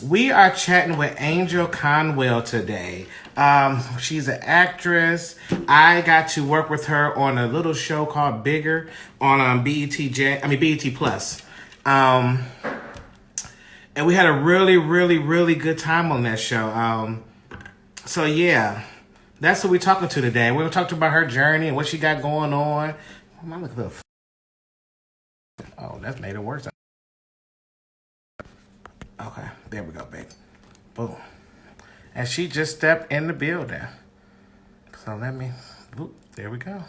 We are chatting with Angell Conwell today. She's an actress. I got to work with her on a little show called Bigger on BET Plus. Um, and we had a really, really, really good time on that show. So yeah, that's what we're talking to today. We're gonna talk about her journey and what she got going on. Oh, my look at oh, that's made it worse. Okay, there we go, babe. Boom. And she just stepped in the building. So let me, whoop, there we go.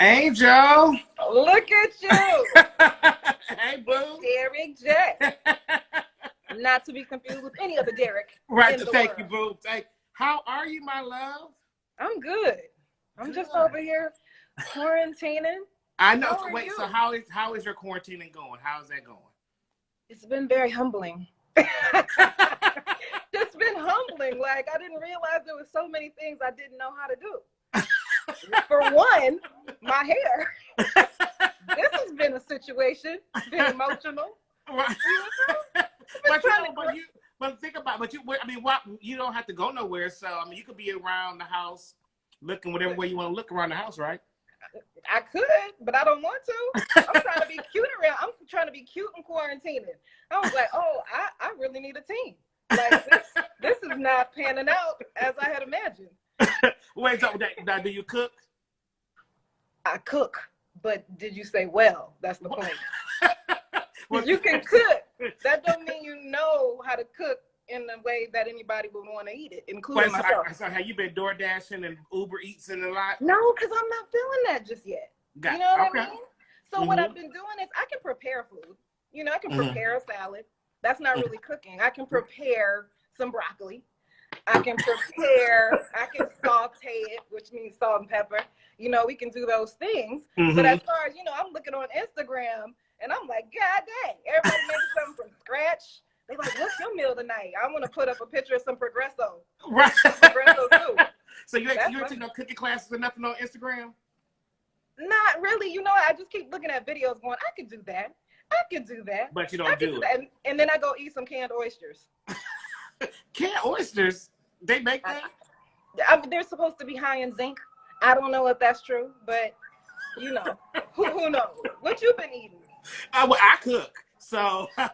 Angel! Look at you. Hey, boo. Derek J. Not to be confused with any other Derek. Right, in the thank world. you, boo. How are you, my love? I'm good. I'm just over here quarantining. I know. How are Wait, you? so how is your quarantining going? How's that going? It's been very humbling. It's been humbling. Like, I didn't realize there were so many things I didn't know how to do. For one, my hair. This has been a situation. It's been emotional. Right. But think about it. You don't have to go nowhere. So I mean, you could be around the house, looking whatever way you want to look around the house, right? I could, but I don't want to. I'm trying to be cute around. I'm trying to be cute and quarantining. I was like, oh, I really need a team. Like this is not panning out as I had imagined. Wait, so now do you cook? I cook, but did you say well? That's the point. You can cook. That don't mean you know how to cook in the way that anybody would want to eat it, including myself. So have you been door dashing and Uber Eats and a lot? No, because I'm not feeling that just yet. You know what I mean? So what I've been doing is I can prepare food. You know, I can prepare a salad. That's not really cooking. I can prepare some broccoli. I can saute it, which means salt and pepper. You know, we can do those things. But as far as, I'm looking on Instagram and I'm like, God dang, everybody making something from scratch. They like, what's your meal tonight? I want to put up a picture of some Progresso. Right. Progresso too. So you ain't taking no cooking classes or nothing on Instagram? Not really. I just keep looking at videos going, I could do that. I could do that. But you don't do it. That. And then I go eat some canned oysters. Canned oysters? They make that? They're supposed to be high in zinc. I don't know if that's true, but who knows? What you been eating? I cook. So the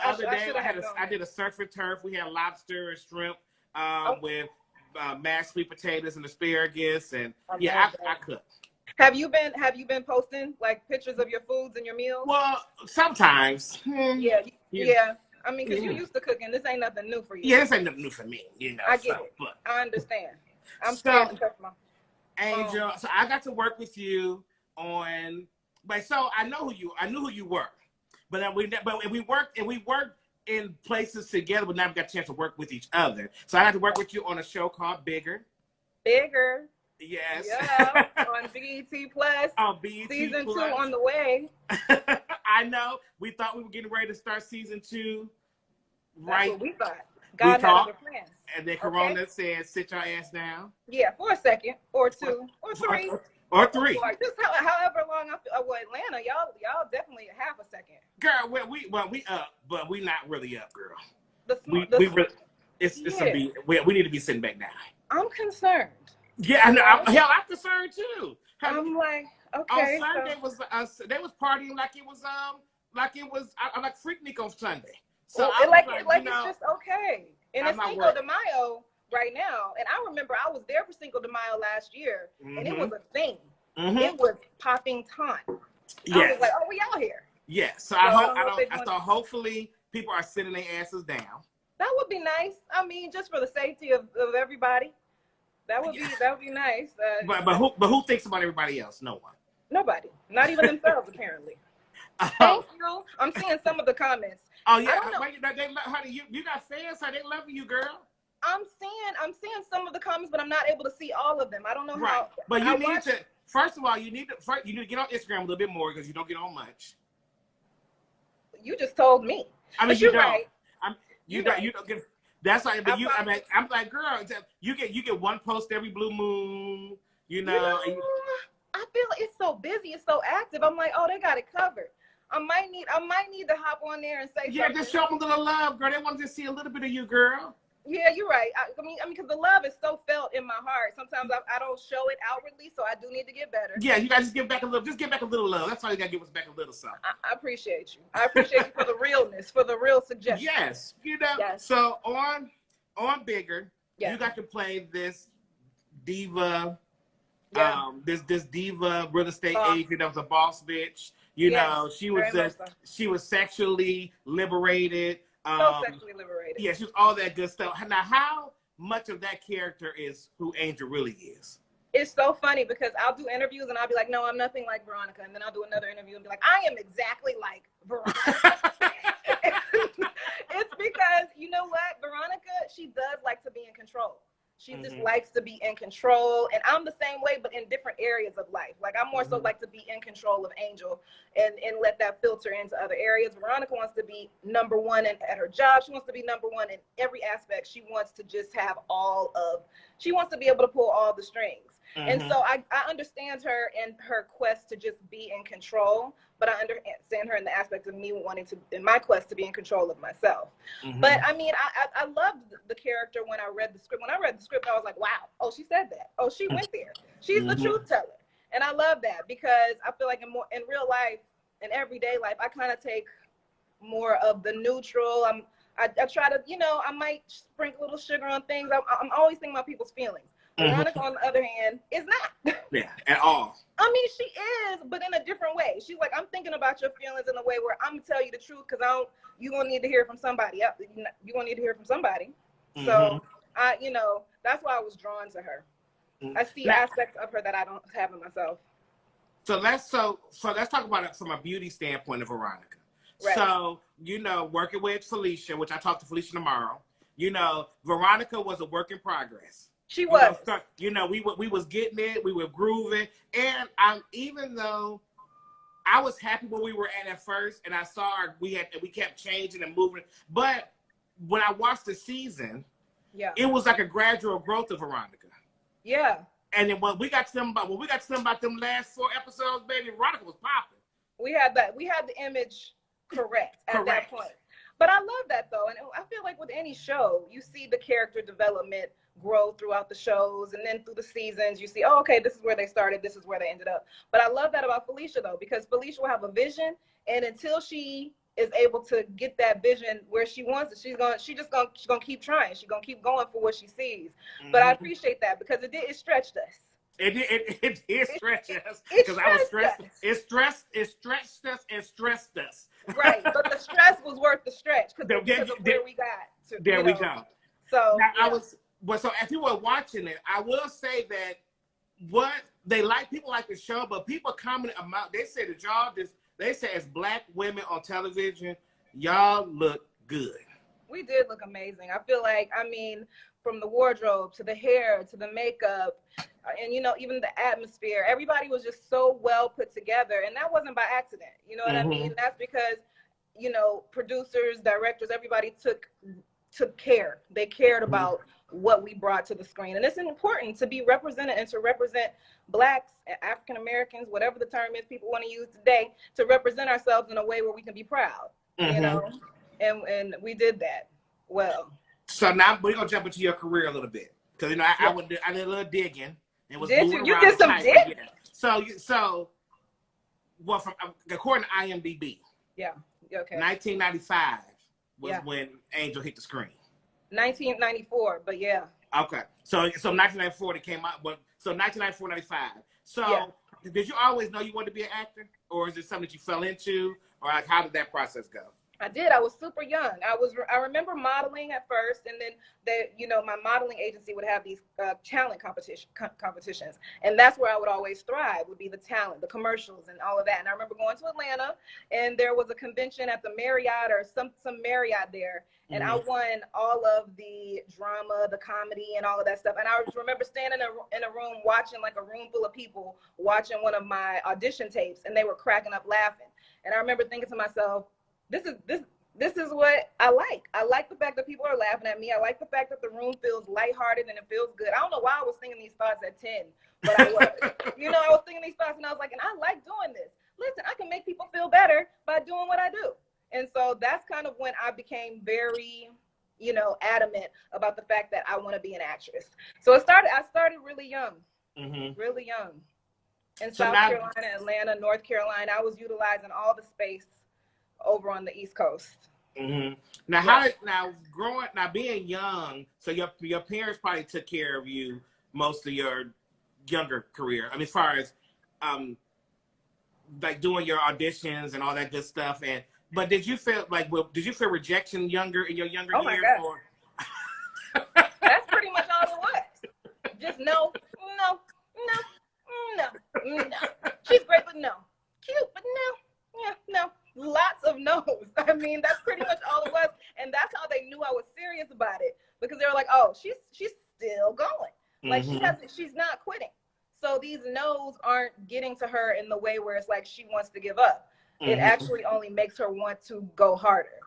other day I did a surf and turf. We had lobster and shrimp with mashed sweet potatoes and asparagus, and I cook. Have you been posting like pictures of your foods and your meals? Well, sometimes. Yeah. I mean, because you used to cooking. This ain't nothing new for you. Yeah, this ain't nothing new for me. I get it. But, I understand. I'm scared to touch my Angel. So I got to work with you on. But so I knew who you were, but we worked in places together, but never got a chance to work with each other. So I had to work with you on a show called Bigger. Bigger. Yes. Yeah. On BET Plus. On BET Season Plus. 2 on the way. I know. We thought we were getting ready to start season 2. Right. That's what we thought. God had other plans. And then Corona said, "Sit your ass down." Yeah, for a second, or 2, or 3. Or 3. Just however long I feel. Well, Atlanta, y'all definitely half a second. Girl, we up, but we not really up, girl. We need to be sitting back down. I'm concerned. Yeah, I know. I'm concerned too. I'm like, okay. On Sunday they was partying like it was like Freaknik on Sunday. So well, it's just okay. And it's Cinco de Mayo right now, and I remember I was there for Cinco de Mayo last year, and it was a thing. It was popping time. Yes. I was like, oh, we out here. Yes. So I thought hopefully people are sitting their asses down. That would be nice. I mean, just for the safety of everybody. That would be nice. But who thinks about everybody else? No one. Nobody. Not even themselves, apparently. Thank you. I'm seeing some of the comments. Oh yeah. Honey, you got fans. How they loving you, girl? I'm seeing some of the comments, but I'm not able to see all of them. I don't know how. But you need to. First of all, you need to get on Instagram a little bit more because you don't get on much. You just told me. I mean, you don't. Right. You don't get. That's like, but I mean, I'm like, girl, you get one post every blue moon, you know. I feel like it's so busy, it's so active. I'm like, oh, they got it covered. I might need to hop on there and say something. Just show them a little love, girl. They want to just see a little bit of you, girl. Yeah, you're right. I mean, because the love is so felt in my heart. Sometimes I don't show it outwardly, so I do need to get better. Yeah, you guys just give back a little love. That's all you gotta give us back a little something. I appreciate you. I appreciate you for the realness, for the real suggestion. Yes, you know. Yes. So on Bigger, you got to play this diva, this diva real estate agent that was a boss bitch. You know, she was sexually liberated. So sexually liberated. Yeah, she was all that good stuff. Now, how much of that character is who Angel really is? It's so funny because I'll do interviews and I'll be like, no, I'm nothing like Veronica. And then I'll do another interview and be like, I am exactly like Veronica. It's because, you know what? Veronica, she does like to be in control. She just likes to be in control. And I'm the same way, but in different areas of life. Like, I'm more so like to be in control of Angel and let that filter into other areas. Veronica wants to be number one at her job. She wants to be number one in every aspect. She wants to just have she wants to be able to pull all the strings. And so I understand her and her quest to just be in control, but I understand her in the aspect of me wanting to, in my quest to be in control of myself. But I mean, I loved the character when I read the script. When I read the script, I was like, wow, oh, she said that. Oh, she went there. She's the truth teller. And I love that because I feel like in real life, in everyday life, I kind of take more of the neutral. I try to, you know, I might sprinkle a little sugar on things. I'm always thinking about people's feelings. Veronica, on the other hand, is not. Yeah, at all. I mean, she is, but in a different way. She's like, I'm thinking about your feelings in a way where I'm gonna tell you the truth because you're gonna need to hear from somebody. You're gonna need to hear from somebody. So you know, that's why I was drawn to her. I see aspects of her that I don't have in myself. So let's talk about it from a beauty standpoint of Veronica. Right. So, you know, working with Felicia, which I talk to Felicia tomorrow, you know, Veronica was a work in progress. She was. You know, we was getting it, we were grooving, and even though I was happy where we were at first, and I saw we kept changing and moving, but when I watched the season, it was like a gradual growth of Veronica. Yeah. And then when we got to them about them last 4 episodes, baby, Veronica was popping. We had the image correct at that point. But I love that though, and I feel like with any show, you see the character development grow throughout the shows, and then through the seasons, you see, oh, okay, this is where they started, this is where they ended up. But I love that about Felicia though, because Felicia will have a vision, and until she is able to get that vision where she wants it, she's gonna keep trying. She's gonna keep going for what she sees. But I appreciate that because it stretched us. It did stretch us because I was stressed. It stretched us and stressed us. Right, but the stress was worth the stretch because of where we got to. There we go. So now, so as you were watching it, I will say that people like the show, but people comment about, they say that they say as Black women on television, y'all look good. We did look amazing. I feel like, I mean, from the wardrobe to the hair to the makeup, and you know, even the atmosphere, everybody was just so well put together, and that wasn't by accident. You know what I mean? That's because, you know, producers, directors, everybody took care. They cared about what we brought to the screen, and it's important to be represented and to represent Blacks, African Americans, whatever the term is people want to use today, to represent ourselves in a way where we can be proud. You know, and we did that well. So now we're gonna jump into your career a little bit, because you know I did a little digging. And did you? You did some digging. So, well, from according to IMDb, okay, 1995 was when Angel hit the screen. 1994, but yeah. Okay, so 1994 it came out, but so 1994, 95. So did you always know you wanted to be an actor, or is it something that you fell into, or like how did that process go? I did. I was super young. I remember modeling at first, and then my modeling agency would have these talent competitions, and that's where I would always thrive. Would be the talent, the commercials, and all of that. And I remember going to Atlanta, and there was a convention at the Marriott or some Marriott there, and I won all of the drama, the comedy, and all of that stuff. And I remember standing in a room watching, like a room full of people watching one of my audition tapes, and they were cracking up laughing. And I remember thinking to myself, this is what I like. I like the fact that people are laughing at me. I like the fact that the room feels lighthearted and it feels good. I don't know why I was thinking these thoughts at 10, but I was. I was thinking these thoughts and I was like, and I like doing this. Listen, I can make people feel better by doing what I do. And so that's kind of when I became very, adamant about the fact that I want to be an actress. So I started really young, really young. In South Carolina, Atlanta, North Carolina, I was utilizing all the space over on the East Coast. Now being young, so your parents probably took care of you most of your younger career. I mean, as far as like doing your auditions and all that good stuff. But did you feel rejection younger in your younger years? My God. That's pretty much all it was. Just no. She's great, but no. Cute, but no. Yeah, no. Lots of no's. I mean, that's pretty much all it was. And that's how they knew I was serious about it. Because they were like, oh, she's still going. Like she's not quitting. So these no's aren't getting to her in the way where it's like she wants to give up. It actually only makes her want to go harder.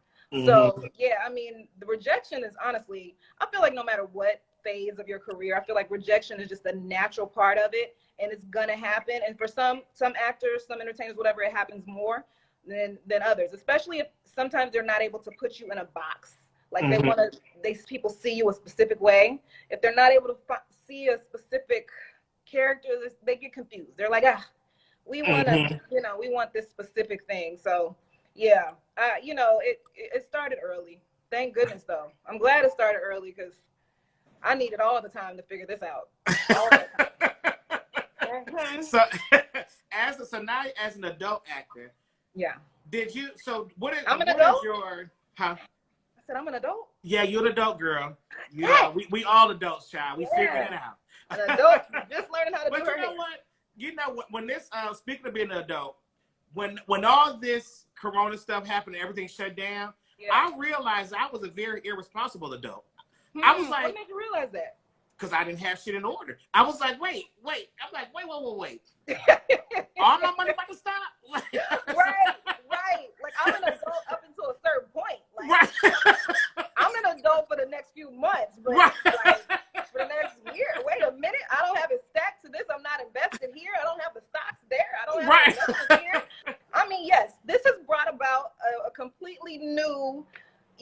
So yeah, I mean, the rejection is honestly, I feel like no matter what phase of your career, I feel like rejection is just a natural part of it, and it's gonna happen. And for some actors, some entertainers, whatever, it happens more than others, especially if sometimes they're not able to put you in a box. Like people see you a specific way. If they're not able to see a specific character, they get confused. They're like, we want to, we want this specific thing. So yeah, it started early. Thank goodness though. I'm glad it started early because I needed all the time to figure this out. All the time. So now as an adult actor, yeah. Did you? So I'm an adult. Huh? I said I'm an adult. Yeah, you're an adult girl. We all adults, child. We figured it out. An adult, just learning how to do her hair. What? When this speaking of being an adult, when all this Corona stuff happened and everything shut down, I realized I was a very irresponsible adult. I was like, what made you realize that? Because I didn't have shit in order. I was like, wait. I'm like, wait. All my money about to stop? Right. Like, I'm an adult up until a certain point. Like, I'm an adult for the next few months, but like, for the next year. Wait a minute. I don't have it stacked to this. I'm not invested here. I don't have the stocks there. I don't have the here. I mean, yes, this has brought about a completely new,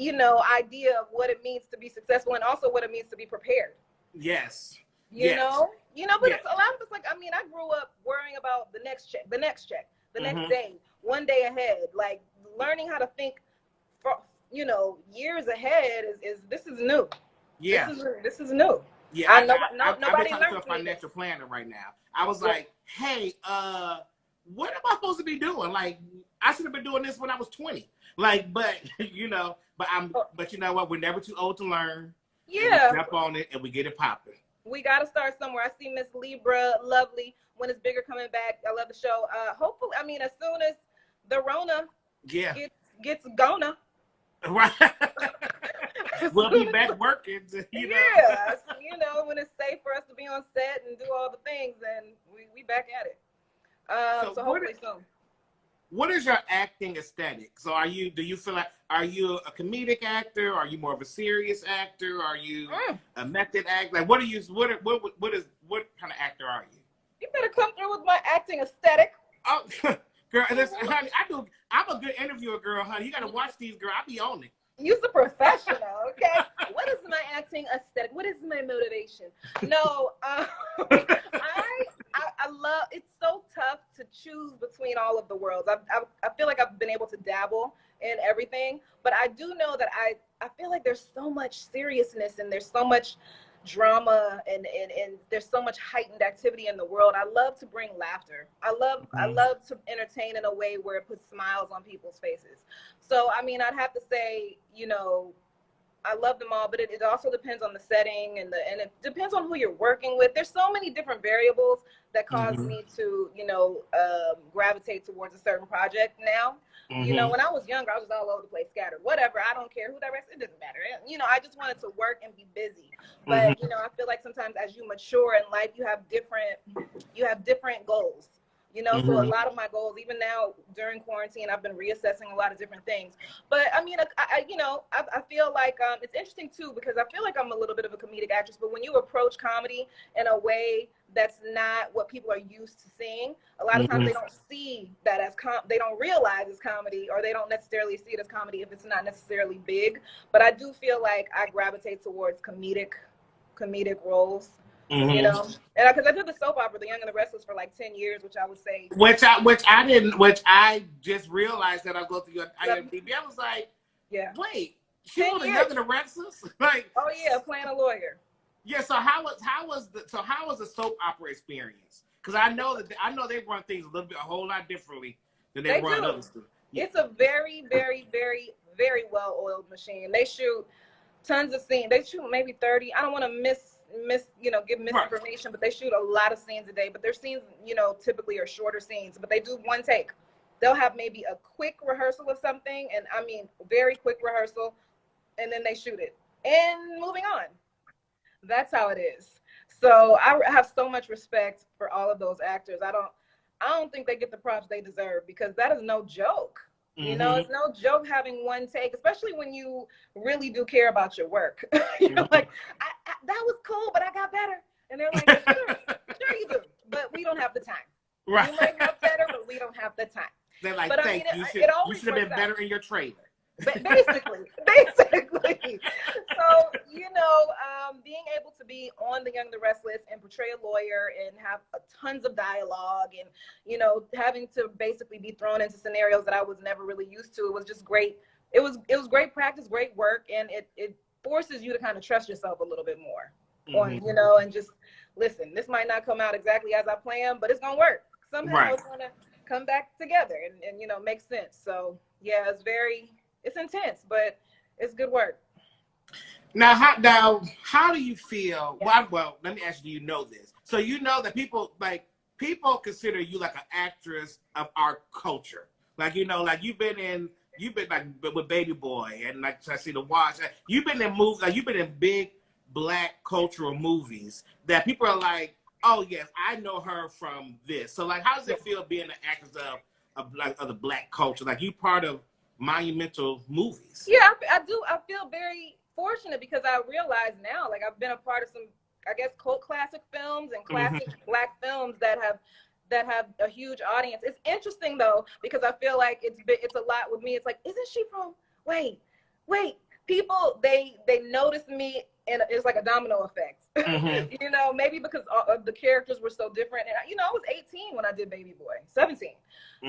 idea of what it means to be successful and also what it means to be prepared. Yes. You know, but it's a lot of us like, I mean, I grew up worrying about the next check, the next day, one day ahead, like learning how to think for, years ahead this is new. Yeah. This is new. Yeah. Nobody talking to a financial planner right now. I was like, hey, what am I supposed to be doing? Like, I should have been doing this when I was 20. Like, but you know what? We're never too old to learn. Yeah. We jump on it and we get it popping. We got to start somewhere. I see Miss Libra, lovely, When It's Bigger coming back. I love the show. Hopefully, I mean, as soon as the Rona gets gonna. Right. We'll be back working. Yeah. When it's safe for us to be on set and do all the things, then we back at it. So hopefully soon. What is your acting aesthetic? So are you a comedic actor? Are you more of a serious actor? Are you a method actor? Like, what kind of actor are you? You better come through with my acting aesthetic. Oh, girl, listen, honey, I'm a good interviewer, girl, honey. You got to watch these, girl. I be on it. You're a professional, okay? What is my acting aesthetic? What is my motivation? No, I love. It's so tough to choose between all of the worlds. I feel like I've been able to dabble in everything, but I do know that I feel like there's so much seriousness and there's so much drama and there's so much heightened activity in the world. I love to bring laughter. I love to entertain in a way where it puts smiles on people's faces. So I mean, I'd have to say, I love them all, but it also depends on the setting and it depends on who you're working with. There's so many different variables that cause me to, gravitate towards a certain project now. When I was younger, I was all over the place, scattered, whatever. I don't care who directs, it doesn't matter. I just wanted to work and be busy. But, I feel like sometimes as you mature in life, you have different goals. you know, so a lot of my goals, even now during quarantine, I've been reassessing a lot of different things. But I mean, I feel like it's interesting too, because I feel like I'm a little bit of a comedic actress, but when you approach comedy in a way that's not what people are used to seeing, a lot of times they don't see that as they don't realize it's comedy, or they don't necessarily see it as comedy if it's not necessarily big. But I do feel like I gravitate towards comedic roles. You know, and because I did the soap opera, The Young and the Restless, for like 10 years, which I would say, which I just realized that I go through your IMDb. I was like, yeah, wait, she was The Young and the Restless? Like, oh yeah, playing a lawyer. Yeah, so how was the soap opera experience? Because I know they run things a whole lot differently than they run other stuff. Yeah. It's a very, very, very, very well-oiled machine. They shoot tons of scenes. They shoot maybe 30. I don't want to give misinformation, but they shoot a lot of scenes a day. But their scenes, typically are shorter scenes, but they do one take. They'll have maybe a quick rehearsal of something, and I mean very quick rehearsal, and then they shoot it and moving on. That's how it is. So I have so much respect for all of those actors. I don't think they get the props they deserve, because that is no joke. You know, it's no joke having one take, especially when you really do care about your work. You're like, that was cool, but I got better. And they're like, sure you do, but we don't have the time. Right. You might have better, but we don't have the time. They're like, but thank you. You should have been better in your trailer. Basically. So, being able to be on The Young and the Restless and portray a lawyer and have tons of dialogue and, having to basically be thrown into scenarios that I was never really used to, it was just great. It was great practice, great work, and it forces you to kind of trust yourself a little bit more and just listen, this might not come out exactly as I planned, but it's going to work. Somehow it's going to come back together and make sense. So, yeah, it's intense, but it's good work. Now, how do you feel? Well, let me ask you, do you know this? So you know that people consider you like an actress of our culture. Like, you've been like with Baby Boy, and like I see The Watch. You've been in movies, like you've been in big Black cultural movies that people are like, oh yes, I know her from this. So like, how does it feel being an actress of the Black culture? Like, you part of monumental movies. Yeah, I do. I feel very fortunate, because I realize now, like, I've been a part of some, I guess, cult classic films and classic Black films that have a huge audience. It's interesting though, because I feel like it's a lot with me. It's like, isn't she from? Wait. People they notice me, and it's like a domino effect. Maybe because the characters were so different, and I was 18 when I did Baby Boy, 17.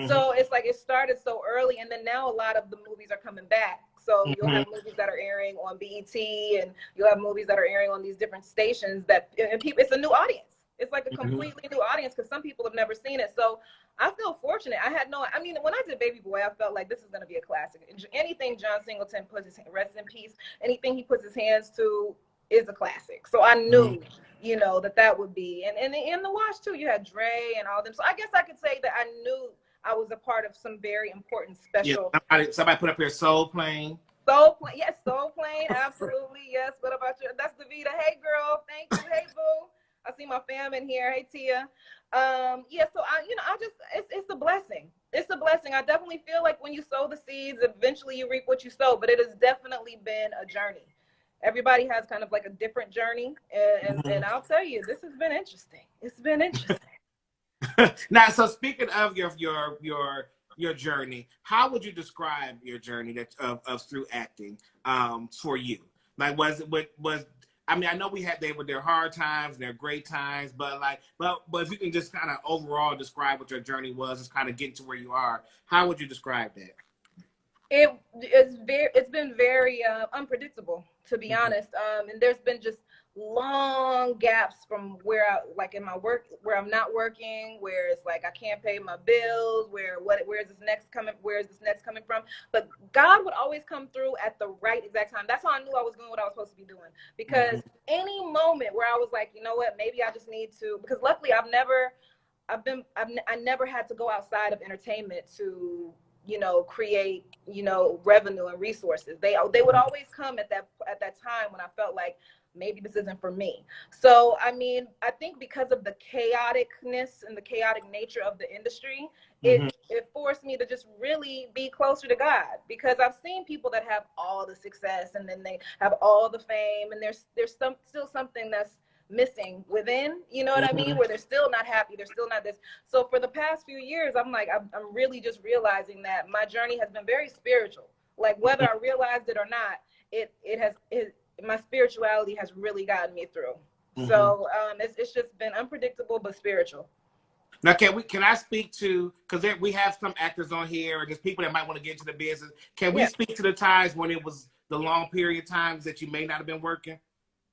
So it's like it started so early, and then now a lot of the movies are coming back. So you'll have movies that are airing on BET, and you'll have movies that are airing on these different stations and people, it's a new audience. It's like a completely new audience, because some people have never seen it. So I feel fortunate. When I did Baby Boy, I felt like this is going to be a classic. Anything John Singleton puts rest in peace, anything he puts his hands to is a classic. So I knew, that would be. And in The Watch too, you had Dre and all them. So I guess I could say that I knew I was a part of some very important special. Yeah, somebody put up here Soul Plane. Yes, Soul Plane, absolutely, yes. What about you? That's Davita. Hey, girl, thank you. Hey, boo. I see my fam in here. Hey, Tia. So it's a blessing. It's a blessing. I definitely feel like when you sow the seeds, eventually you reap what you sow. But it has definitely been a journey. Everybody has kind of like a different journey, and I'll tell you, this has been interesting. It's been interesting. Now, so speaking of your journey, how would you describe your journey of through acting for you? Like, I know they were their hard times and their great times, but if you can just kind of overall describe what your journey was, just kind of getting to where you are, how would you describe that? It's been very unpredictable, to be honest. And there's been just long gaps from where in my work, where I'm not working, where it's like I can't pay my bills, where's this next coming from? But God would always come through at the right exact time. That's how I knew I was doing what I was supposed to be doing. Because any moment where I was like, you know what, maybe I just need to, because luckily I never had to go outside of entertainment to create, revenue and resources. They would always come at that time when I felt like maybe this isn't for me. So, I mean, I think because of the chaoticness and the chaotic nature of the industry, it forced me to just really be closer to God, because I've seen people that have all the success and then they have all the fame, and there's still something that's missing within, you know what I mean, where they're still not happy, they're still not this. So for the past few years, I'm like, I'm really just realizing that my journey has been very spiritual. Like, whether I realized it or not, my spirituality has really gotten me through. So it's just been unpredictable but spiritual. Now, can I speak to, because we have some actors on here, or just people that might want to get into the business. Can we speak to the times when it was the long period of times that you may not have been working?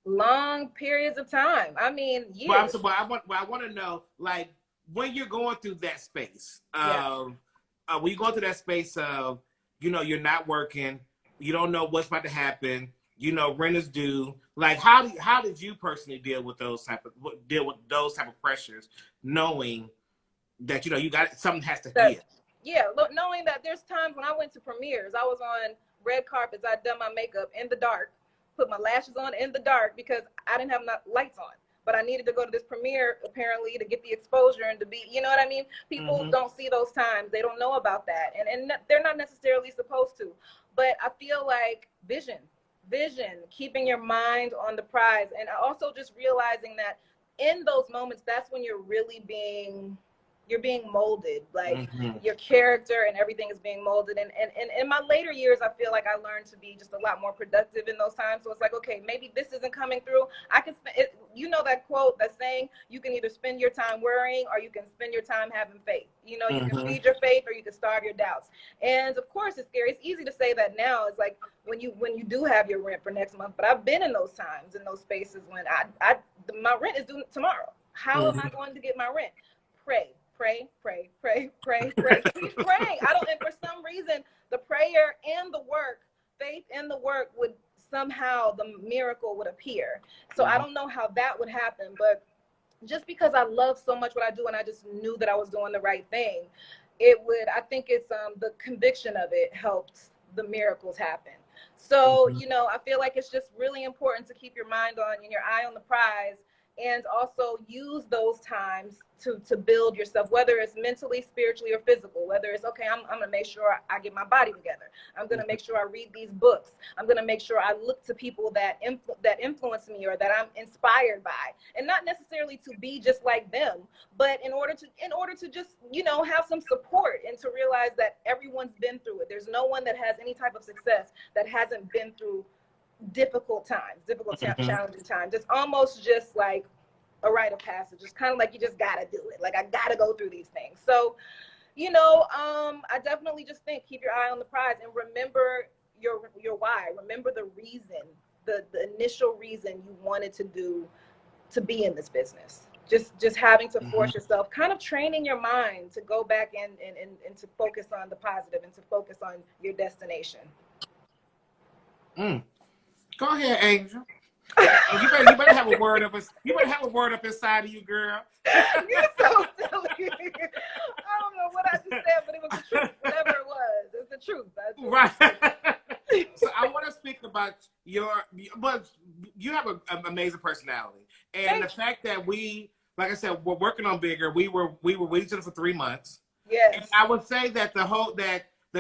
Long periods of time. I mean, years. But I want to know, like, when you're going through that space, when you go through that space of, you know, you're not working, you don't know what's about to happen, you know, rent is due. Like, how did you personally deal with those type of pressures, knowing that, you know, you got something has to give? Yeah, look, knowing that there's times when I went to premieres, I was on red carpets, I'd done my makeup in the dark, put my lashes on in the dark because I didn't have lights on. But I needed to go to this premiere, apparently, to get the exposure and to be, you know what I mean? People don't see those times. They don't know about that. And they're not necessarily supposed to. But I feel like vision, keeping your mind on the prize. And also just realizing that in those moments, that's when you're being molded. Like, your character and everything is being molded. And in my later years, I feel like I learned to be just a lot more productive in those times. So it's like, okay, maybe this isn't coming through. I can spend it. You know that quote, that saying, you can either spend your time worrying or you can spend your time having faith. You know, you can feed your faith or you can starve your doubts. And of course, it's scary. It's easy to say that now. It's like when you do have your rent for next month. But I've been in those times, in those spaces when my rent is due tomorrow. How am I going to get my rent? Pray. Keep praying. And for some reason, the prayer and the work, faith and the work would somehow, the miracle would appear. So I don't know how that would happen, but just because I love so much what I do and I just knew that I was doing the right thing, I think it's the conviction of it helps the miracles happen. So, you know, I feel like it's just really important to keep your mind on and your eye on the prize, and also use those times to build yourself, whether it's mentally, spiritually, or physical. Whether it's, okay, I'm going to make sure I get my body together. I'm going to make sure I read these books. I'm going to make sure I look to people that influence me or that I'm inspired by, and not necessarily to be just like them, but in order to just, you know, have some support and to realize that everyone's been through it. There's no one that has any type of success that hasn't been through difficult times, challenging times. It's almost just like a rite of passage. It's kind of like you just gotta do it. Like, I gotta go through these things. So, you know, I definitely just think, keep your eye on the prize and remember your why. Remember the reason, the initial reason you wanted to be in this business. Just having to force yourself, kind of training your mind to go back and to focus on the positive and to focus on your destination. Go ahead, Angel. You better have a word up. You better have a word up inside of you, girl. You're so silly. I don't know what I just said, but it was the truth. Whatever it was, it's the truth. Right. So I want to speak about but you have an amazing personality, and the fact that like I said, we're working on Bigger. We were with each other for 3 months. Yes. And I would say that the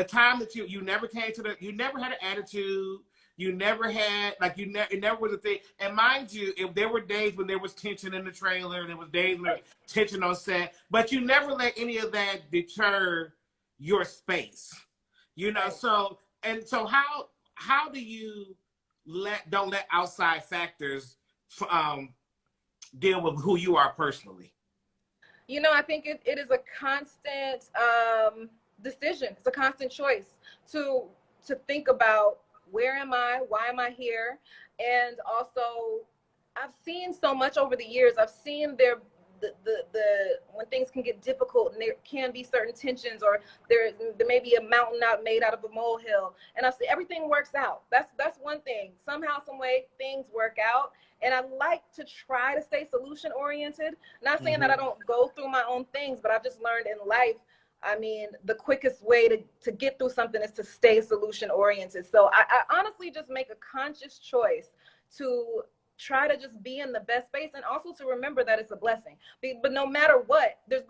time that you never came to you never had an attitude. You never had, like, it never was a thing. And mind you, if there were days when there was tension in the trailer, there was days when there was tension on set, but you never let any of that deter your space. You know, so how do you don't let outside factors deal with who you are personally? You know, I think it is a constant decision. It's a constant choice to think about, where am I? Why am I here? And also, I've seen so much over the years. I've seen the when things can get difficult and there can be certain tensions, or there may be a mountain made out of a molehill. And I see everything works out. That's one thing. Somehow, some way, things work out. And I like to try to stay solution oriented. Not saying that I don't go through my own things, but I've just learned in life, I mean, the quickest way to get through something is to stay solution oriented. So I honestly just make a conscious choice to try to just be in the best space, and also to remember that it's a blessing. But no matter what, there's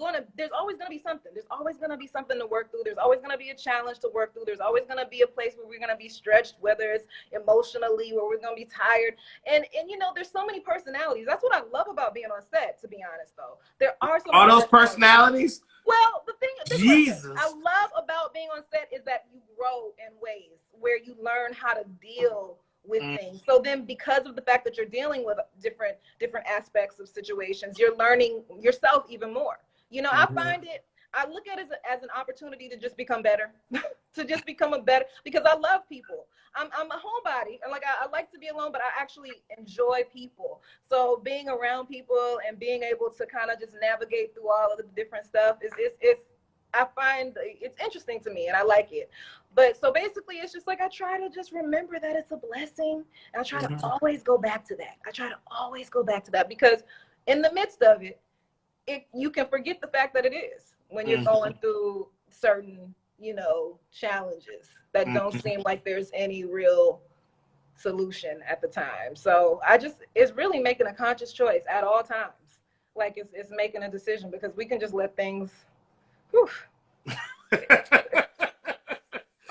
always gonna be something. There's always gonna be something to work through. There's always gonna be a challenge to work through. There's always gonna be a place where we're gonna be stretched, whether it's emotionally, where we're gonna be tired. And you know, there's so many personalities. That's what I love about being on set, to be honest, though. There are so all many those personalities. Well, the thing Jesus, I love about being on set is that you grow in ways where you learn how to deal with things. So then, because of the fact that you're dealing with different aspects of situations, you're learning yourself even more. You know, I look at it as an opportunity to just become better, to just become because I love people. I'm a homebody, and like I like to be alone, but I actually enjoy people. So being around people and being able to kind of just navigate through all of the different stuff is I find it's interesting to me, and I like it. But so basically, it's just like I try to just remember that it's a blessing, and I try to always go back to that. I try to always go back to that, because in the midst of it, you can forget the fact that it is when you're going through certain, you know, challenges that don't seem like there's any real solution at the time. So it's really making a conscious choice at all times. Like it's making a decision, because we can just let things.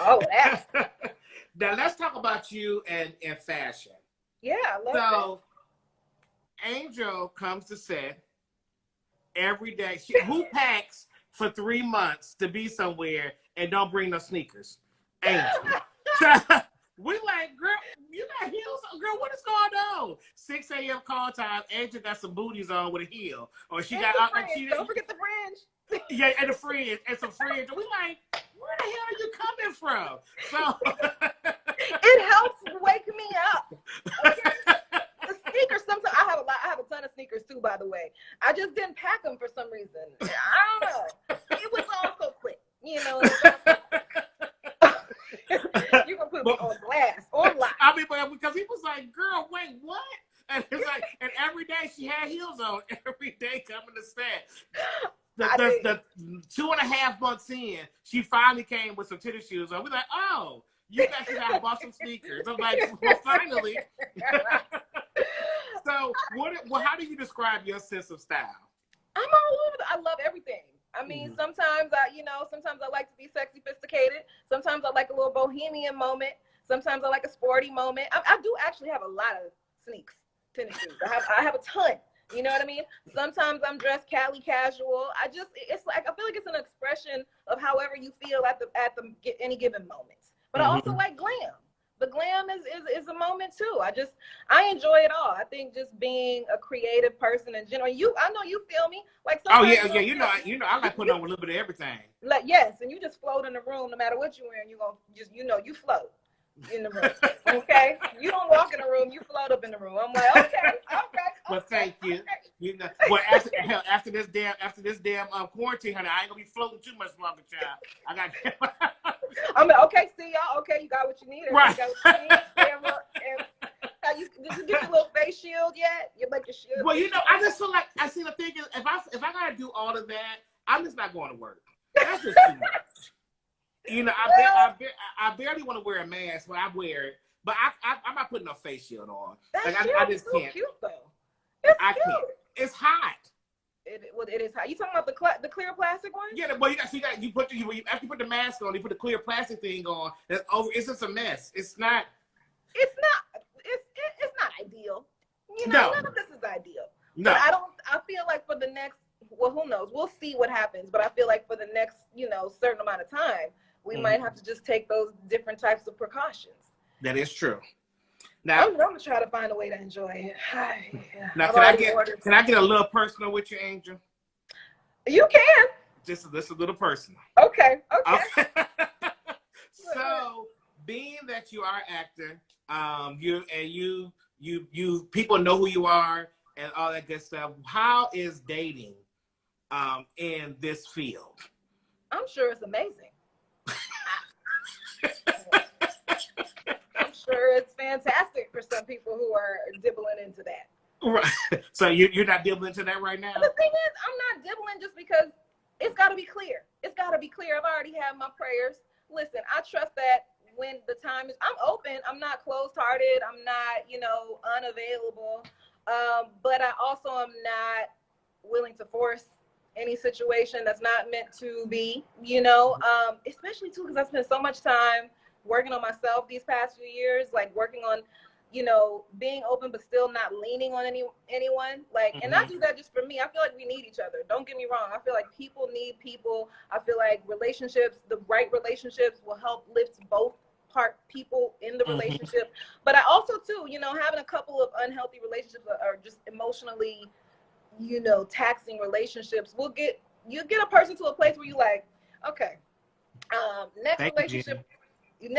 Oh, that. Now let's talk about you and fashion. Yeah, I love that. So Angel comes to set every day. Who packs for 3 months to be somewhere and don't bring no sneakers? Angel. We like, girl, you got heels on? Girl, what is going on? 6 a.m. call time. Angel got some booties on with a heel. Or she got don't forget the fringe. Yeah, and the fringe, and some fringe. We like, where the hell are you coming from? So it helps wake me up. Okay? The sneakers, sometimes I have a ton of sneakers too, by the way. I just didn't pack them for some reason. I don't know. It was all so quick, you know. You're gonna put me on blast, on live. I mean, because he was like, girl, wait, what? And it's like, and every day she had heels on, every day coming to set. The 2.5 months in, she finally came with some tennis shoes on. We're like, oh, you guys got bought some sneakers. I'm like, well, finally. So, how do you describe your sense of style? I'm all over. I love everything. I mean, sometimes I like to be sexy, sophisticated. Sometimes I like a little bohemian moment. Sometimes I like a sporty moment. I do actually have a lot of tennis shoes. I have a ton. You know what I mean? Sometimes I'm dressed Cali casual. It's like, I feel like it's an expression of however you feel at any given moment. But I also like glam. The glam is a moment too. I enjoy it all. I think just being a creative person in general. I know you feel me. Like, oh yeah. You know, I like putting on a little bit of everything. Like, yes, and you just float in the room no matter what you're wearing. You gonna just, you float in the room. Okay, you don't walk in the room, you float up in the room. I'm like, okay. Well, thank you. Okay. You know, well, after this damn quarantine, honey, I ain't gonna be floating too much longer, child. I got. I'm like, okay, see y'all. Okay, you got what you need. Right. You got what you need. Did you get your little face shield yet? You like your shield? Well, you know, I just feel like the thing is, if I gotta do all of that, I'm just not going to work. That's just too much. You know, I barely want to wear a mask, but I wear it. But I'm not putting no face shield on. That like, I just so can't. Cute though. It's I cute. can't. It's hot. It is hot. You talking about the clear plastic one? Yeah, well, after you put the mask on, you put the clear plastic thing on. That's over. It's just a mess. It's not. It's not ideal. You know, none of this is ideal. No. But I feel like for the next, well, who knows? We'll see what happens. But I feel like for the next, certain amount of time, we might have to just take those different types of precautions. That is true. Now, I'm gonna try to find a way to enjoy it. Now, can I get a little personal with you, Angel? You can. Just a little personal. Okay. So, being that you are an actor, you people know who you are and all that good stuff. How is dating in this field? I'm sure it's amazing. I'm sure it's fantastic for some people who are dibbling into that. Right. So you're not dibbling into that right now? The thing is, I'm not dibbling just because it's got to be clear. It's got to be clear. I've already had my prayers. Listen, I trust that when the time is, I'm open. I'm not closed-hearted. I'm not, you know, unavailable. But I also am not willing to force any situation that's not meant to be, you know, especially too, because I spent so much time working on myself these past few years, like working on, you know, being open but still not leaning on anyone. Like, and not do that just for me. I feel like we need each other. Don't get me wrong. I feel like people need people. I feel like relationships, the right relationships, will help lift both people in the relationship. But I also too, you know, having a couple of unhealthy relationships or just emotionally, you know, taxing relationships will get a person to a place where you like, okay, next Thank relationship, you,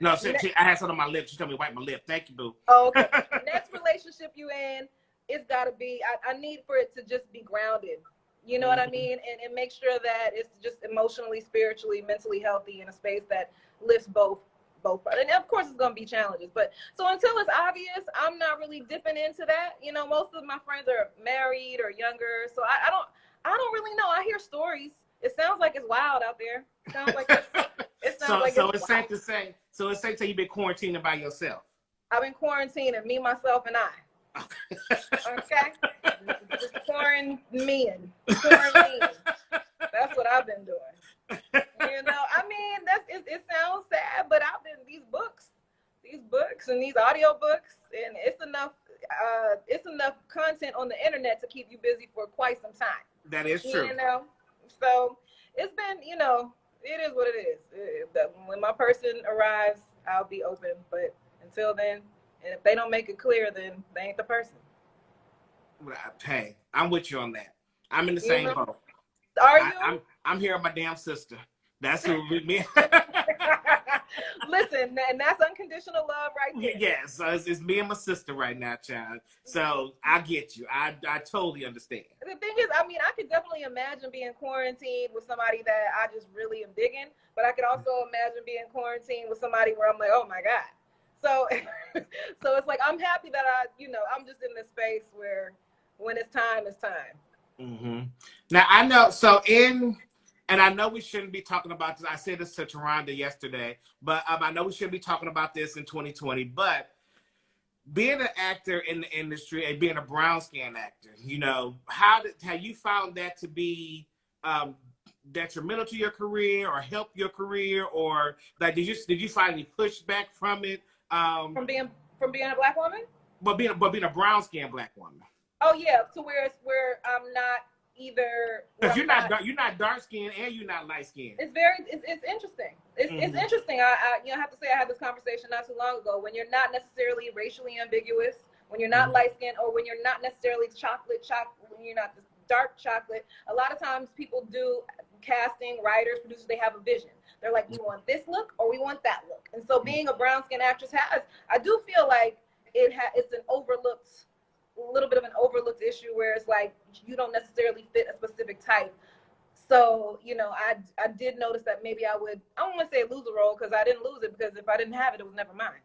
No, see, I had something on my lips. You told me to wipe my lip. Thank you, boo. Oh, okay. Next relationship you in, it's got to be, I need for it to just be grounded. You know what I mean? And make sure that it's just emotionally, spiritually, mentally healthy in a space that lifts both. And of course, it's going to be challenges. But so until it's obvious, I'm not really dipping into that. You know, most of my friends are married or younger. So I don't really know. I hear stories. It sounds like it's wild out there. It sounds like it's safe to say. So it's safe to say you've been quarantining by yourself. I've been quarantining, me, myself, and I. Okay, just quarantining. That's what I've been doing. You know, I mean, it sounds sad, but I've been these books and these audio books, and it's enough content on the internet to keep you busy for quite some time. That is true. You know, so it's been, you know, it is what it is. When my person arrives, I'll be open. But until then, and if they don't make it clear, then they ain't the person. Hey, I'm with you on that. I'm in the same boat. Are you? I'm here with my damn sister. That's who with me. Listen, and that's unconditional love right there. Yes, so it's me and my sister right now, child. So I get you. I totally understand. The thing is, I mean, I could definitely imagine being quarantined with somebody that I just really am digging, but I could also imagine being quarantined with somebody where I'm like, oh my God. So, so it's like, I'm happy that I'm just in this space where when it's time, it's time. Now I know, and I know we shouldn't be talking about this. I said this to Taronda yesterday, but I know we shouldn't be talking about this in 2020. But being an actor in the industry and being a brown skin actor, you know, have you found that to be detrimental to your career or help your career, or like did you find any pushback from it? From being a Black woman? But being a brown skin Black woman. Oh yeah, to where I'm not either. Because you're not dark skinned and you're not light skinned. It's interesting. It's interesting. I have to say I had this conversation not too long ago. When you're not necessarily racially ambiguous, when you're not light skinned, or when you're not necessarily chocolate, when you're not dark chocolate, a lot of times people do casting, writers, producers, they have a vision. They're like, we want this look or we want that look. And so being a brown skin actress I do feel like it's a little bit of an overlooked issue where it's like you don't necessarily fit a specific type. So, you know, I did notice that maybe I don't want to say lose a role, because I didn't lose it, because if I didn't have it, it was never mine.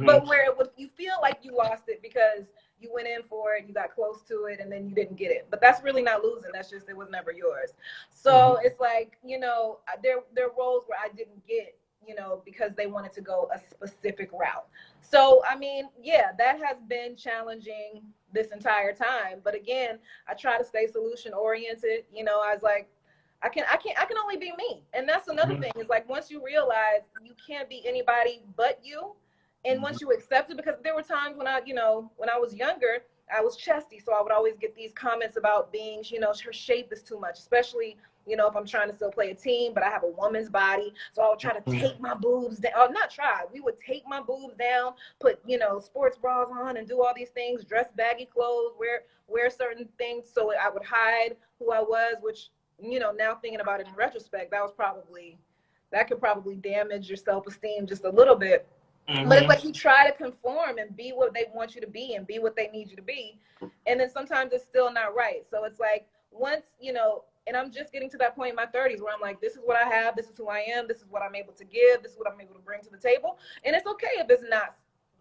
But where you feel like you lost it because you went in for it, you got close to it, and then you didn't get it. But that's really not losing. That's just, it was never yours. So it's like, you know, there are roles where I didn't get, you know, because they wanted to go a specific route. So, I mean, yeah, that has been challenging this entire time. But again, I try to stay solution oriented. You know, I was like, I can only be me. And that's another thing, is like, once you realize you can't be anybody but you, and once you accept it, because there were times when I was younger, I was chesty. So I would always get these comments about being, you know, her shape is too much, especially, you know, if I'm trying to still play a team, but I have a woman's body. So I would try to take my boobs down, or not try, we would take my boobs down, put, you know, sports bras on and do all these things, dress baggy clothes, wear certain things. So I would hide who I was, which, you know, now thinking about it in retrospect, that could probably damage your self-esteem just a little bit. But it's like you try to conform and be what they want you to be and be what they need you to be. And then sometimes it's still not right. So it's like, once, you know, and I'm just getting to that point in my 30s where I'm like, this is what I have, this is who I am, this is what I'm able to give, this is what I'm able to bring to the table. And it's okay if it's not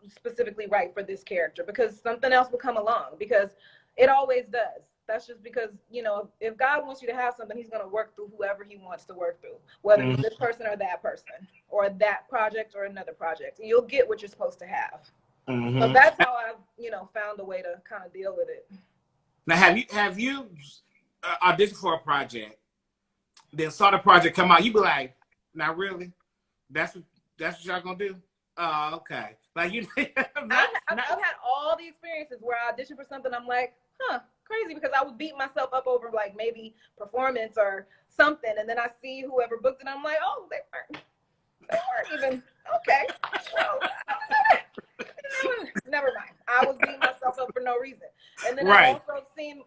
specifically right for this character, because something else will come along, because it always does. That's just because, you know, if God wants you to have something, he's going to work through whoever he wants to work through, whether it's this person or that person or that project or another project. You'll get what you're supposed to have. So that's how I've, you know, found a way to kind of deal with it. Now, have you auditioned for a project, then saw the project come out, you be like, not really? That's what y'all gonna do? Oh, okay. Like you, I've had all the experiences where I audition for something. I'm like, crazy, because I would beat myself up over like maybe performance or something, and then I see whoever booked it. I'm like, oh, they weren't even okay. Well, never mind. I was beating myself up for no reason. And then I also seen,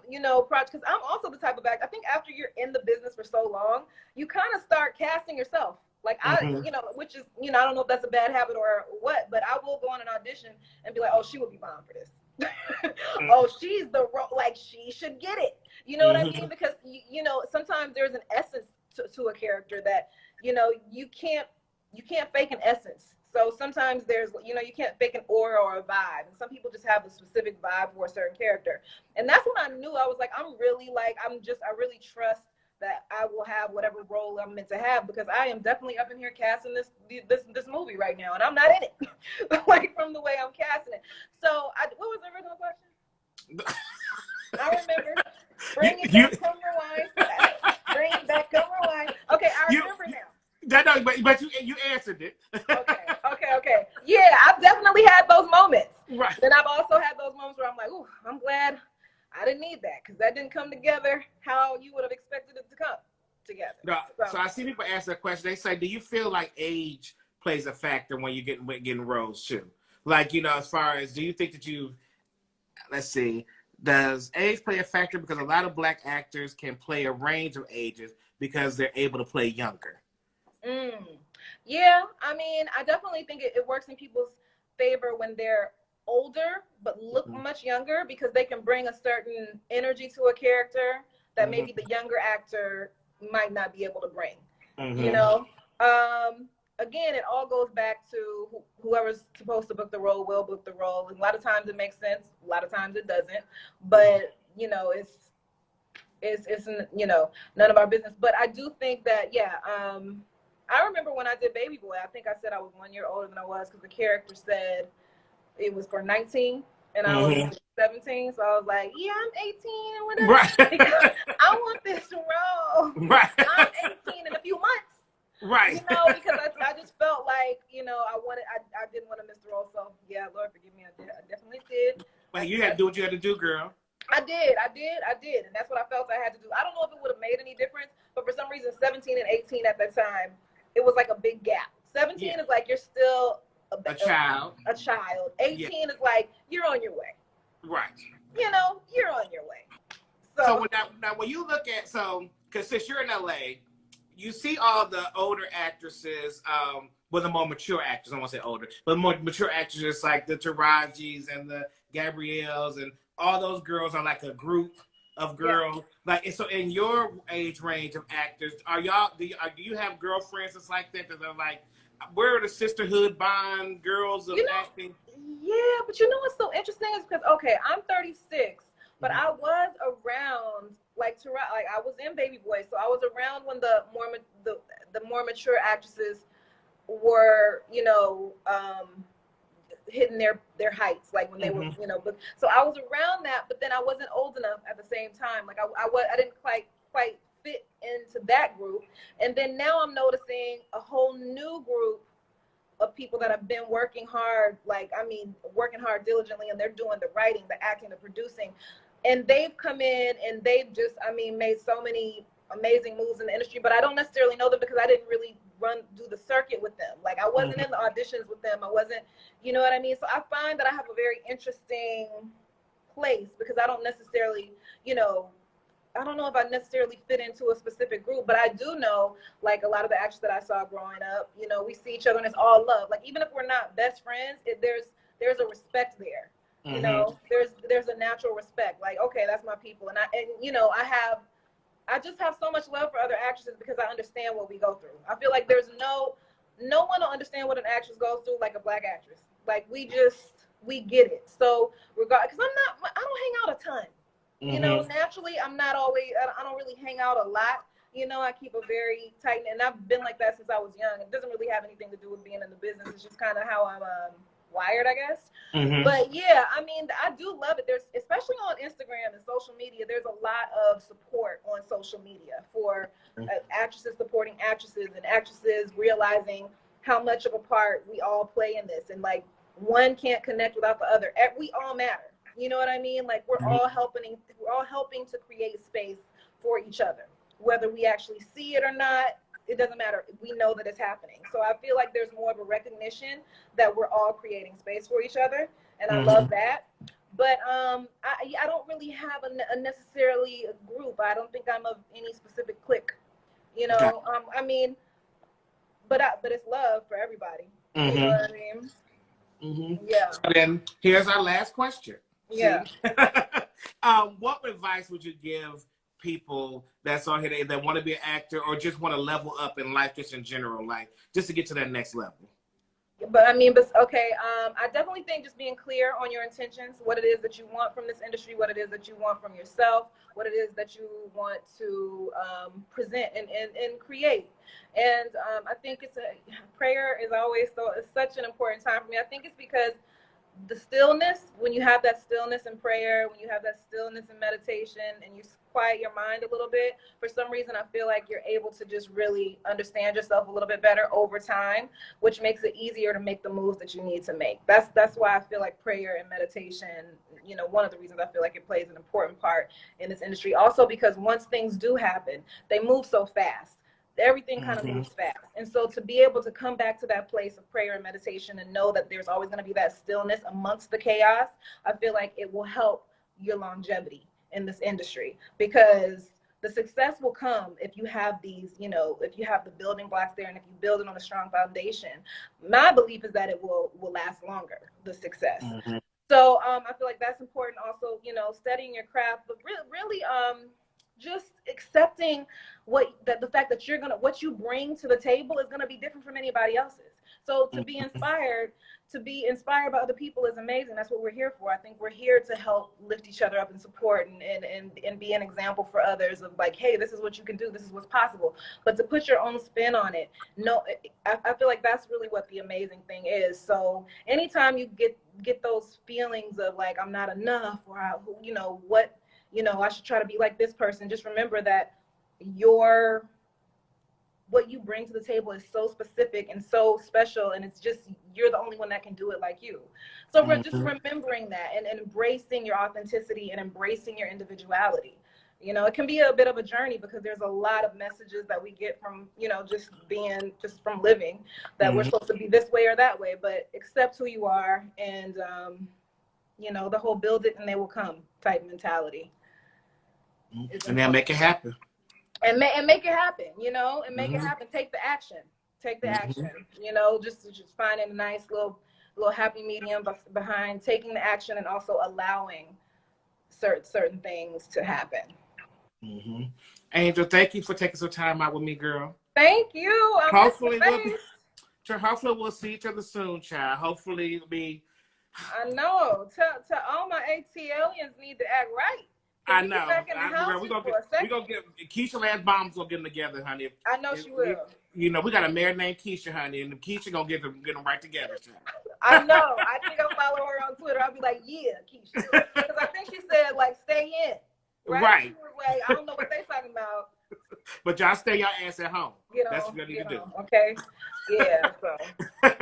you know, projects, because I'm also the type of actor. I think after you're in the business for so long, you kind of start casting yourself. Like you know, which is, you know, I don't know if that's a bad habit or what, but I will go on an audition and be like, oh, she would be fine for this. Oh, she's the role, like she should get it. You know what I mean? Because you know, sometimes there's an essence to a character that, you know, you can't fake an essence. So sometimes there's, you know, you can't fake an aura or a vibe. And some people just have a specific vibe for a certain character. And that's when I knew, I was like, I really trust that I will have whatever role I'm meant to have, because I am definitely up in here casting this movie right now, and I'm not in it. Like, from the way I'm casting it. So what was the original question? I remember. Bring it back, come rewind. Bring it back, come rewind. Okay, I remember now. No, but you answered it. Okay. Yeah, I've definitely had those moments. Right. Then I've also had those moments where I'm like, ooh, I'm glad I didn't need that, because that didn't come together how you would have expected it to come together. No, so I see people ask that question. They say, do you feel like age plays a factor when you getting roles too? Like, you know, as far as, do you think that let's see, does age play a factor? Because a lot of Black actors can play a range of ages because they're able to play younger. Yeah, I mean, I definitely think it works in people's favor when they're older but look much younger, because they can bring a certain energy to a character that maybe the younger actor might not be able to bring. You know, again, it all goes back to whoever's supposed to book the role will book the role. And a lot of times it makes sense, a lot of times it doesn't. But you know, it's you know, none of our business. But I do think that, yeah. I remember when I did Baby Boy, I think I said I was 1 year older than I was, because the character said it was for 19 and I was 17. So I was like, yeah, I'm 18 or whatever. Right. Because I want this role. Right. I'm 18 in a few months. Right. You know, because I just felt like, you know, I didn't want to miss the role. So yeah, Lord forgive me, I definitely did. Well, you had to do what you had to do, girl. I did. And that's what I felt I had to do. I don't know if it would have made any difference, but for some reason, 17 and 18 at that time, it was like a big gap. 17 is like you're still a child. 18 is like you're on your way. Right. You know, you're on your way. So now when you look at, because since you're in LA, you see all the older actresses, well, the more mature actors, I won't say older, but more mature actresses like the Tarajis and the Gabrielles, and all those girls are like a group of girls. Like, so in your age range of actors, do you have girlfriends that's like that are like, where are the sisterhood bond girls of acting? Yeah, but you know what's so interesting is because, okay, I'm 36, but I was around, like I was in Baby Boy, so I was around when the more mature actresses were, you know, hitting their heights, like when they were, you know. But so I was around that, but then I wasn't old enough at the same time. Like I didn't quite fit into that group. And then now I'm noticing a whole new group of people that have been working hard, working hard diligently, and they're doing the writing, the acting, the producing, and they've come in and they've just, made so many amazing moves in the industry. But I don't necessarily know them because I didn't really do the circuit with them. Like I wasn't in the auditions with them. I wasn't, you know what I mean? So I find that I have a very interesting place because I don't necessarily, you know, I don't know if I necessarily fit into a specific group, but I do know, like, a lot of the actors that I saw growing up, you know, we see each other and it's all love. Like, even if we're not best friends, there's a respect there. You know, there's a natural respect. Like, okay, that's my people. And you know, I just have so much love for other actresses because I understand what we go through. I feel like there's no one will understand what an actress goes through like a Black actress. Like, we get it. So, because I don't hang out a ton. You know, naturally, I'm not always, I don't really hang out a lot. You know, I keep a very tight, and I've been like that since I was young. It doesn't really have anything to do with being in the business. It's just kind of how I'm wired, I guess. But yeah, I mean, I do love it. There's, especially on Instagram and social media, there's a lot of support on social media for actresses supporting actresses, and actresses realizing how much of a part we all play in this. And like, one can't connect without the other. We all matter. You know what I mean? Like, we're all helping to create space for each other. Whether we actually see it or not, it doesn't matter. We know that it's happening. So I feel like there's more of a recognition that we're all creating space for each other, and I love that. But I don't really have a necessarily a group. I don't think I'm of any specific clique. You know, I mean, but it's love for everybody. You know what I mean? Yeah. So then here's our last question. Yeah. What advice would you give people that's on here that want to be an actor or just want to level up in life, just in general, like just to get to that next level? But I mean, okay, I definitely think just being clear on your intentions, what it is that you want from this industry, what it is that you want from yourself, what it is that you want to present and create. And I think prayer is always it's such an important time for me. I think it's because the stillness, when you have that stillness in prayer, when you have that stillness in meditation, and you quiet your mind a little bit, for some reason I feel like you're able to just really understand yourself a little bit better over time, which makes it easier to make the moves that you need to make. That's why I feel like prayer and meditation, you know, one of the reasons I feel like it plays an important part in this industry. Also because once things do happen, they move so fast. Everything kind of moves fast. And so to be able to come back to that place of prayer and meditation and know that there's always going to be that stillness amongst the chaos, I feel like it will help your longevity in this industry, because the success will come if you have these, you know, if you have the building blocks there, and if you build it on a strong foundation. My belief is that it will last longer, the success. So I feel like that's important. Also, you know, studying your craft, but really just accepting the fact that what you bring to the table is gonna be different from anybody else's. So to be inspired by other people is amazing. That's what we're here for. I think we're here to help lift each other up and support and be an example for others of like, hey, this is what you can do, this is what's possible. But to put your own spin on it, no, I feel like that's really what the amazing thing is. So anytime you get those feelings of like, I'm not enough, or I should try to be like this person, just remember that what you bring to the table is so specific and so special, and it's just, you're the only one that can do it like you. So we're just remembering that and embracing your authenticity and embracing your individuality. You know, it can be a bit of a journey because there's a lot of messages that we get from, you know, just from living, that we're supposed to be this way or that way, but accept who you are, and you know, the whole build it and they will come type mentality. And then make it happen. And make it happen, you know, and make it happen. Take the action. You know, just finding a nice little happy medium behind taking the action and also allowing certain things to happen. Angel, thank you for taking some time out with me, girl. Thank you. Hopefully we'll see each other soon, child. Hopefully it'll be. I know. To all my ATLians need to act right. I know. We're gonna get Keisha Last Bombs gonna get them together, honey. I know she will. You know, we got a mayor named Keisha, honey, and Keisha gonna get them right together. I know. I think I'll follow her on Twitter. I'll be like, yeah, Keisha, because I think she said like stay in. Right. I don't know what they're talking about. But y'all stay your ass at home. That's what you need to do. Okay. Yeah. So.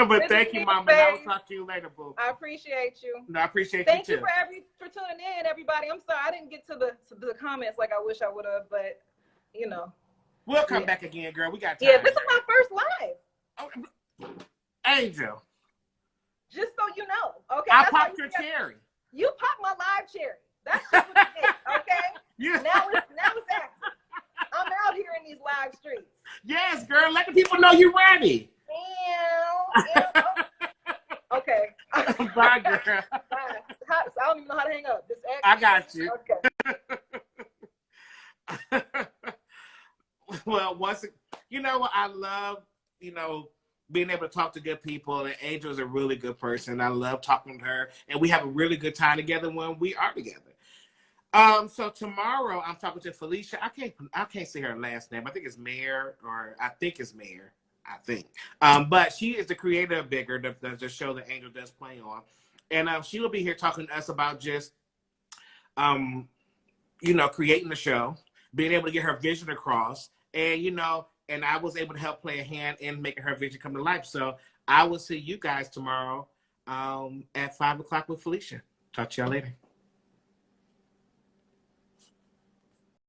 But thank you, Mama. I will talk to you later, boo. I appreciate you. No, I appreciate you too. Thank you for tuning in, everybody. I'm sorry I didn't get to the comments like I wish I would have, but you know. We'll come back again, girl. We got time. Yeah, this is my first live. Oh, Angel. Just so you know, okay. I popped your cherry. You popped my live cherry. That's just what you did, okay? Yeah. Now it's active. I'm out here in these live streets. Yes, girl. Let the people know you're ready. Okay. Bye, girl. Bye. I don't even know how to hang up. I got you. Okay. Well, you know what I love, you know, being able to talk to good people, and Angel is a really good person. I love talking to her, and we have a really good time together when we are together. So tomorrow I'm talking to Felicia. I can't say her last name. I think it's Mayor, or I think it's Mayor. I think. But she is the creator of Bigger, the show that Angel does play on, and she will be here talking to us about just creating the show, being able to get her vision across, and I was able to help play a hand in making her vision come to life. So I will see you guys tomorrow at 5 o'clock with Felicia. Talk to y'all later.